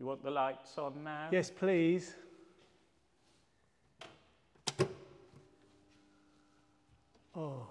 You want the lights on now? Yes, please. Oh.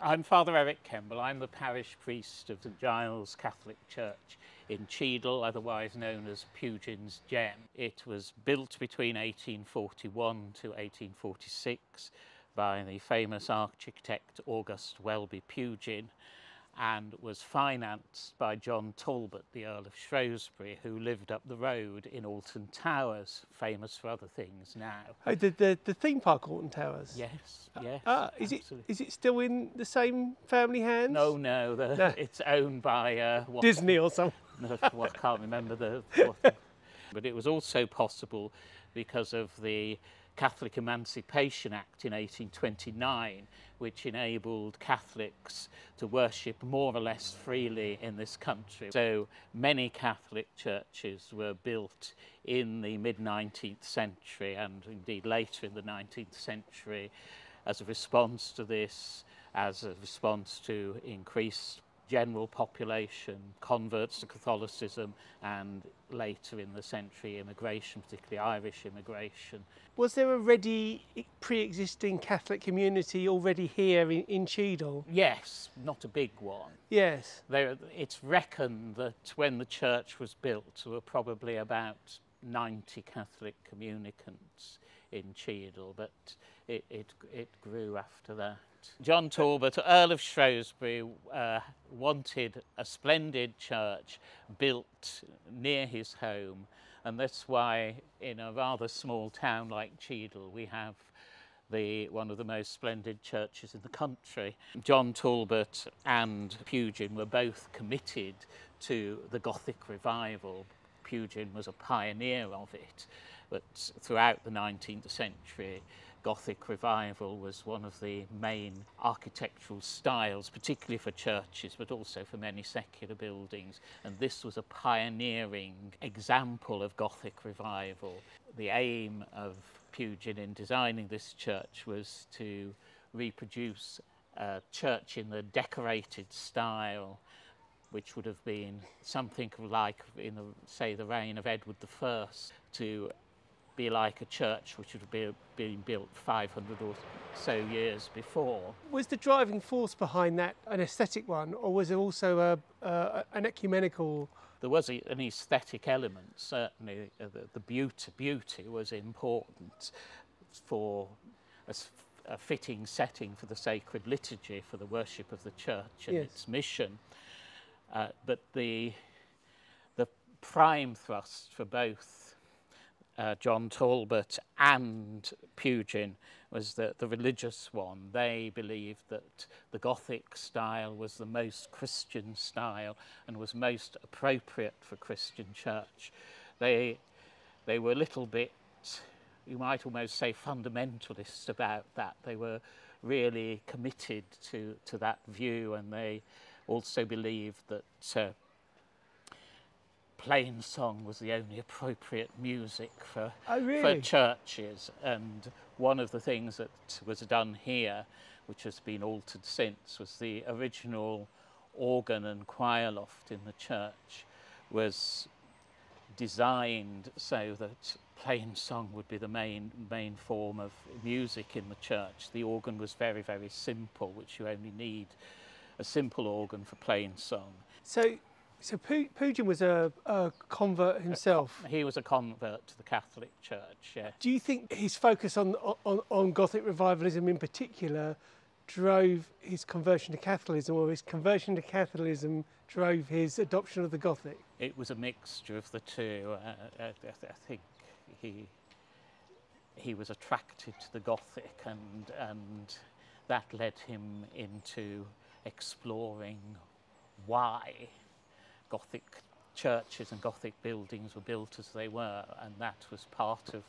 I'm Fr Eric Kemball. I'm the parish priest of St Giles Catholic Church in Cheadle, otherwise known as Pugin's Gem. It was built between 1841 to 1846 by the famous architect August Welby Pugin, and was financed by John Talbot, the Earl of Shrewsbury, who lived up the road in Alton Towers, famous for other things now. Oh, the theme park, Alton Towers? Yes, yes. Is it still in the same family hands? No, it's owned by... Disney or something? No, I can't remember but it was also possible because of the Catholic Emancipation Act in 1829, which enabled Catholics to worship more or less freely in this country. So many Catholic churches were built in the mid-19th century and indeed later in the 19th century as a response to this, as a response to increased general population, converts to Catholicism, and later in the century immigration, particularly Irish immigration. Was there a ready pre-existing Catholic community already here in Cheadle? Yes, not a big one. Yes. It's reckoned that when the church was built there were probably about 90 Catholic communicants in Cheadle, but it grew after that. John Talbot, Earl of Shrewsbury, wanted a splendid church built near his home, and that's why in a rather small town like Cheadle we have one of the most splendid churches in the country. John Talbot and Pugin were both committed to the Gothic Revival. Pugin was a pioneer of it, but throughout the 19th century Gothic Revival was one of the main architectural styles, particularly for churches, but also for many secular buildings. And this was a pioneering example of Gothic Revival. The aim of Pugin in designing this church was to reproduce a church in the decorated style, which would have been something like in the reign of Edward I, to be like a church which would have been built 500 or so years before. Was the driving force behind that an aesthetic one, or was it also an ecumenical? There was an aesthetic element, certainly. The beauty was important for a fitting setting for the sacred liturgy, for the worship of the church and its mission. But the prime thrust for both John Talbot and Pugin was the religious one. They believed that the Gothic style was the most Christian style and was most appropriate for Christian church. They were a little bit, you might almost say, fundamentalist about that. They were really committed to that view, and they also believed that plain song was the only appropriate music for churches. And one of the things that was done here, which has been altered since, was the original organ and choir loft in the church was designed so that plain song would be the main form of music in the church. The organ was very, very simple, which you only need a simple organ for plain song. So Pugin was a convert himself? He was a convert to the Catholic Church, yeah. Do you think his focus on Gothic revivalism in particular drove his conversion to Catholicism, or his conversion to Catholicism drove his adoption of the Gothic? It was a mixture of the two. I think he was attracted to the Gothic, and that led him into exploring why Gothic churches and Gothic buildings were built as they were, and that was part of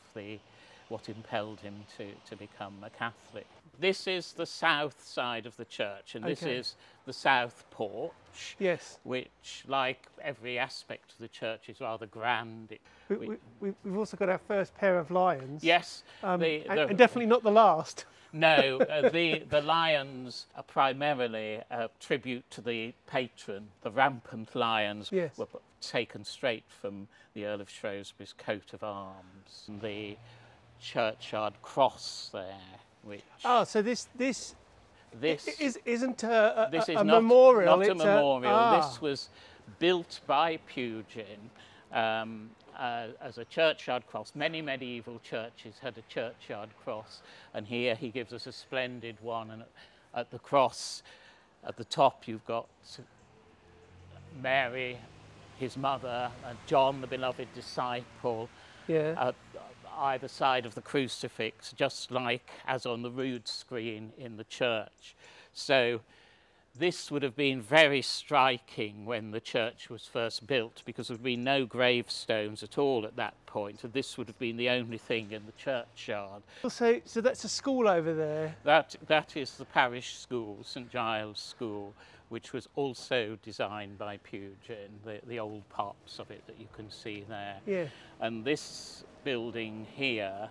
what impelled him to become a Catholic. This is the south side of the church, and this is the south porch, which, like every aspect of the church, is rather grand. We've also got our first pair of lions. Yes. And definitely not the last. No, the lions are primarily a tribute to the patron. The rampant lions were taken straight from the Earl of Shrewsbury's coat of arms. The churchyard cross there, which... Oh, so this isn't a this is memorial. Not a it's memorial. This was built by Pugin as a churchyard cross. Many medieval churches had a churchyard cross, and here he gives us a splendid one. And at the cross, at the top, you've got Mary, his mother, and John, the beloved disciple. Yeah. At either side of the crucifix, just like as on the rood screen in the church. So this would have been very striking when the church was first built, because there would be no gravestones at all at that point, and this would have been the only thing in the churchyard. So that's a school over there. That is the parish school, St Giles School, which was also designed by Pugin, the old parts of it that you can see there. Yeah. And this building here,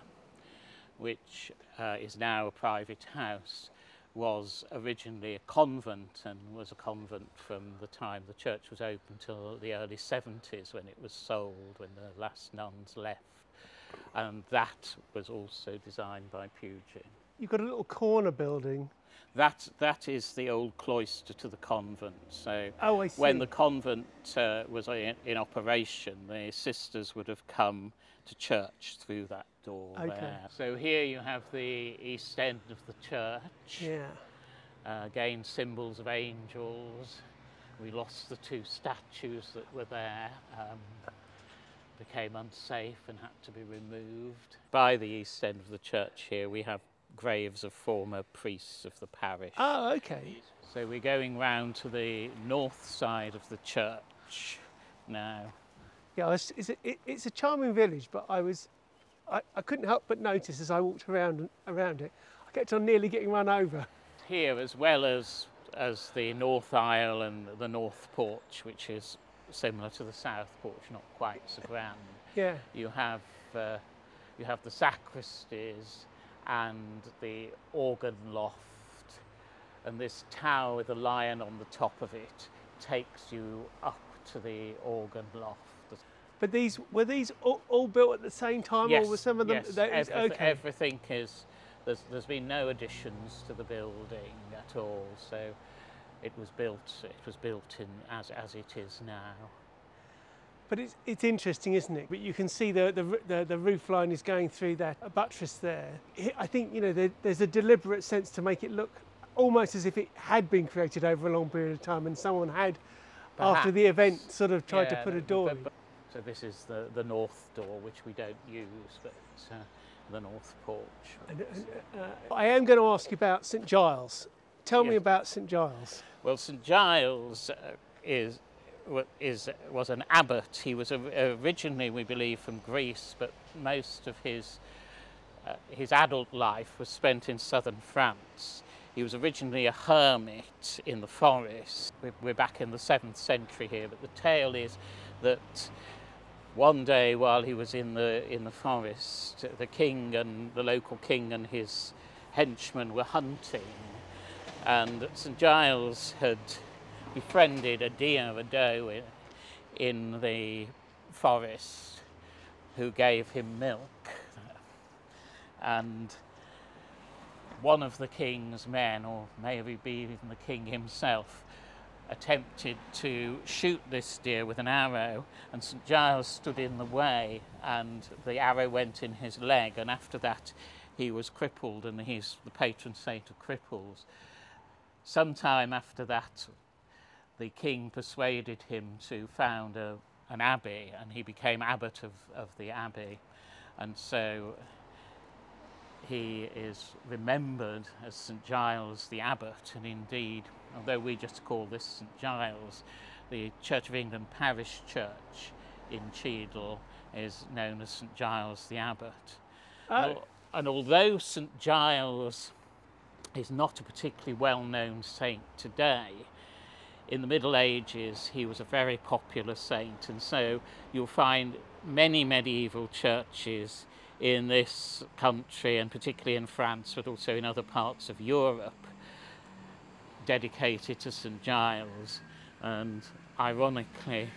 which is now a private house, was originally a convent, and was a convent from the time the church was open till the early 70s, when it was sold, when the last nuns left. And that was also designed by Pugin. You've got a little corner building. That is the old cloister to the convent. So oh, I see. When the convent was in operation, the sisters would have come to church through that door there. So here you have the east end of the church. Yeah. Again, symbols of angels. We lost the two statues that were there. Became unsafe and had to be removed. By the east end of the church here, we have graves of former priests of the parish. Oh, okay. So we're going round to the north side of the church now. Yeah, it's a charming village, but I couldn't help but notice as I walked around it, I kept on nearly getting run over. Here, as well as the north aisle and the north porch, which is similar to the south porch, not quite so grand. Yeah. You have the sacristies and the organ loft, and this tower with a lion on the top of it takes you up to the organ loft. But were these all built at the same time, yes, or were some of them? Yes, okay. Everything is. There's been no additions to the building at all, so it was built in as it is now. But it's interesting, isn't it? But you can see the roof line is going through that buttress there. I think there's a deliberate sense to make it look almost as if it had been created over a long period of time, and someone had, perhaps, after the event, sort of tried to put a door in. So this is the north door, which we don't use, but the north porch. I am going to ask you about St Giles. Tell me about St Giles. Well, St Giles was an abbot. He was originally, we believe, from Greece, but most of his adult life was spent in southern France. He was originally a hermit in the forest. We're back in the 7th century here, but the tale is that one day, while he was in the forest, the king and the local king and his henchmen were hunting, and St Giles had befriended a doe in the forest, who gave him milk, and one of the king's men, or maybe even the king himself, attempted to shoot this deer with an arrow, and St Giles stood in the way, and the arrow went in his leg, and after that he was crippled, and he's the patron saint of cripples. Sometime after that, the king persuaded him to found an abbey, and he became abbot of the abbey, and so he is remembered as St Giles the Abbot. And indeed, although we just call this St Giles, the Church of England parish church in Cheadle is known as St Giles the Abbot. Oh. And although St Giles is not a particularly well-known saint today, in the Middle Ages he was a very popular saint, and so you'll find many medieval churches in this country, and particularly in France, but also in other parts of Europe, dedicated to St Giles. And ironically,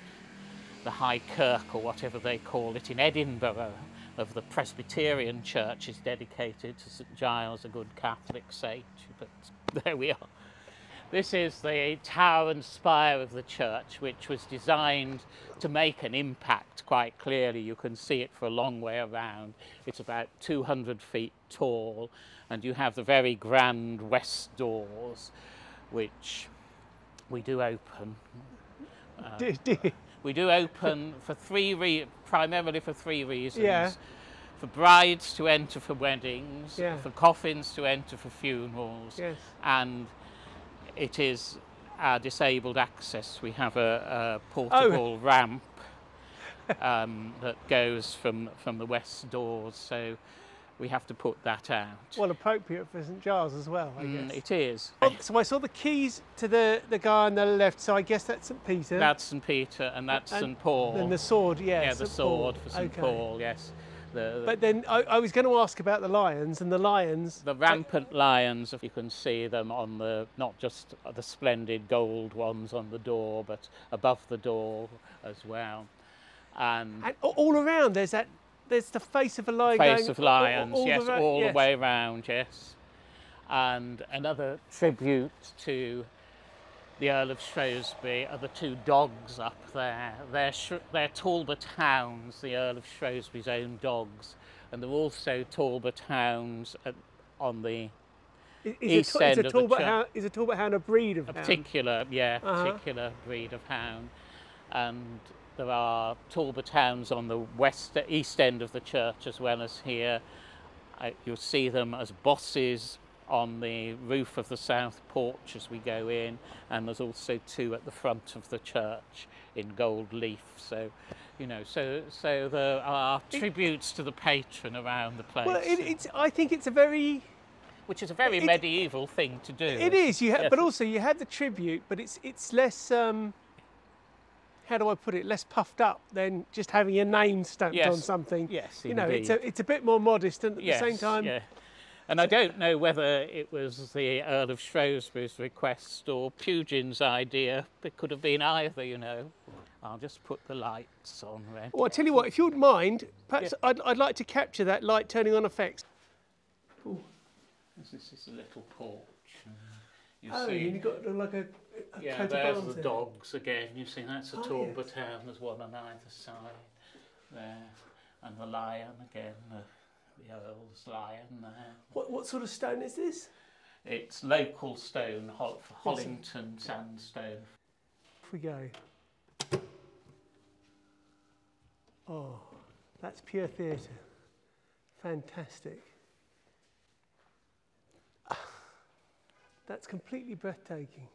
High Kirk, or whatever they call it, in Edinburgh, of the Presbyterian Church is dedicated to St Giles, a good Catholic saint, but there we are. This is the tower and spire of the church, which was designed to make an impact quite clearly. You can see it for a long way around. It's about 200 feet tall, and you have the very grand west doors, which we do open. We do open for primarily for three reasons. Yeah. For brides to enter for weddings, Yeah. for coffins to enter for funerals, Yes. and it is our disabled access. We have a portable ramp that goes from the west doors, so we have to put that out. Well, appropriate for St Giles as well, I guess. It is. So I saw the keys to the guy on the left, so I guess that's St Peter. That's St Peter, and that's St Paul. And the sword, Yeah, the sword for St Paul, yes. But then I was going to ask about the lions, and the lions... The rampant lions, you can see them on not just the splendid gold ones on the door, but above the door as well. And all around, there's the face of a lion face of lions, yes, all the way around, yes. And another tribute to the Earl of Shrewsbury are the two dogs up there. They're Talbot Hounds, the Earl of Shrewsbury's own dogs, and they're also Talbot Hounds on the east end of the church. Is a Talbot Hound a breed of hound? Particular breed of hound. And there are Talbot Hounds on the east end of the church as well as here. You'll see them as bosses on the roof of the south porch as we go in, and there's also two at the front of the church in gold leaf. So, so there are tributes to the patron around the place. Well, I think it's a very... Which is a very medieval thing to do. It is, but also you have the tribute, but it's less... how do I put it? Less puffed up than just having your name stamped on something. Yes, indeed. It's a bit more modest, and at the same time... Yeah. And I don't know whether it was the Earl of Shrewsbury's request or Pugin's idea. It could have been either, I'll just put the lights on. Well, I'll tell you what, if you wouldn't mind, perhaps I'd like to capture that light turning on effects. Ooh. This is a little porch. You've got like a coat there's of the dogs again. You see, that's a Talbot Hound. There's one on either side there. And the lion again. The Earl's lion there. What sort of stone is this? It's local stone, Hollington sandstone. Off we go. Oh, that's pure theatre. Fantastic. That's completely breathtaking.